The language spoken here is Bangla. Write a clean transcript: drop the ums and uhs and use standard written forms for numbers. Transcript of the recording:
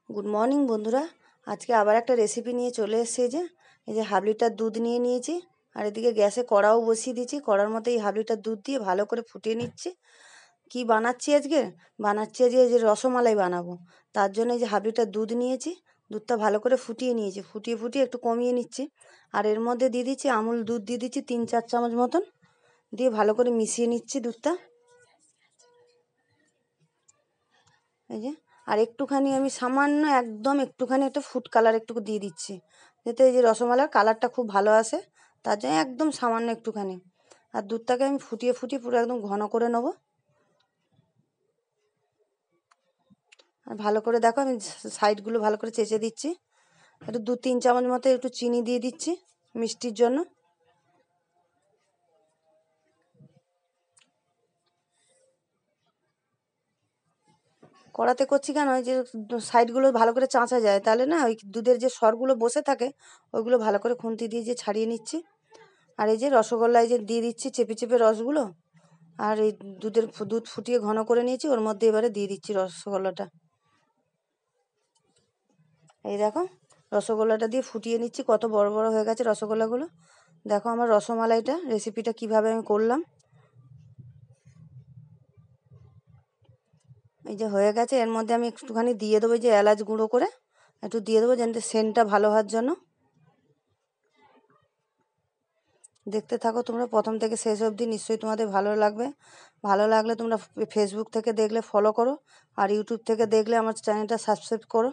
গুড মর্নিং বন্ধুরা। আজকে আবার একটা রেসিপি নিয়ে চলে এসেছি। এই যে হাফ লিটার দুধ নিয়ে নিয়েছি, আর এদিকে গ্যাসে কড়াও বসিয়ে দিয়েছি। কড়ার মধ্যে এই হাফ লিটার দুধ দিয়ে ভালো করে ফুটিয়ে নিচ্ছি। কি বানাচ্ছি আজকে? এই যে রসমালাই বানাবো। তার জন্য এই যে হাফ লিটার দুধ নিয়েছি, দুধটা ভালো করে ফুটিয়ে নিয়েছি। ফুটিয়ে ফুটিয়ে একটু কমিয়ে নিচ্ছি। আর এর মধ্যে দিয়ে দিচ্ছি আমুল দুধ, দিয়ে দিচ্ছি 3-4 চামচ মতন, দিয়ে ভালো করে মিশিয়ে নিচ্ছি দুধটা। এই যে, আর একটুখানি আমি সামান্য একদম একটুখানি একটা ফুড কালার একটু দিয়ে দিচ্ছি, যাতে এই যে রসমালাইয়ের কালারটা খুব ভালো আসে। তার জন্য একদম সামান্য একটুখানি। আর দুধটাকে আমি ফুটিয়ে ফুটিয়ে পুরো একদম ঘন করে নেবো। আর ভালো করে দেখো, আমি সাইডগুলো ভালো করে চেঁচে দিচ্ছি। একটু 2-3 চামচ মতো একটু চিনি দিয়ে দিচ্ছি মিষ্টির জন্য। কড়াতে করছি কেন, ওই যে সাইডগুলো ভালো করে চাঁচা যায়, তাহলে না ওই দুধের যে সরগুলো বসে থাকে ওইগুলো ভালো করে খুন্তি দিয়ে যে ছাড়িয়ে নিচ্ছি। আর এই যে রসগোল্লায় যে দিয়ে দিচ্ছি চেপে চেপে রসগুলো। আর এই দুধ ফুটিয়ে ঘন করে নিয়েছি, ওর মধ্যে এবারে দিয়ে দিচ্ছি রসগোল্লাটা। এই দেখো, রসগোল্লাটা দিয়ে ফুটিয়ে নিচ্ছি। কত বড় বড় হয়ে গেছে রসগোল্লাগুলো। দেখো আমার রসমালাইটা রেসিপিটা কিভাবে আমি করলাম। এই যে হয়ে গেছে। এর মধ্যে আমি একটুখানি দিয়ে দেবো যে এলাচ গুঁড়ো করে একটু দিয়ে দেবো, যাতে সেন্টটা ভালো হওয়ার জন্য। দেখতে থাকো তোমরা প্রথম থেকে শেষ অবধি, নিশ্চয়ই তোমাদের ভালো লাগবে। ভালো লাগলে তোমরা ফেসবুক থেকে দেখলে ফলো করো, আর ইউটিউব থেকে দেখলে আমার চ্যানেলটা সাবস্ক্রাইব করো।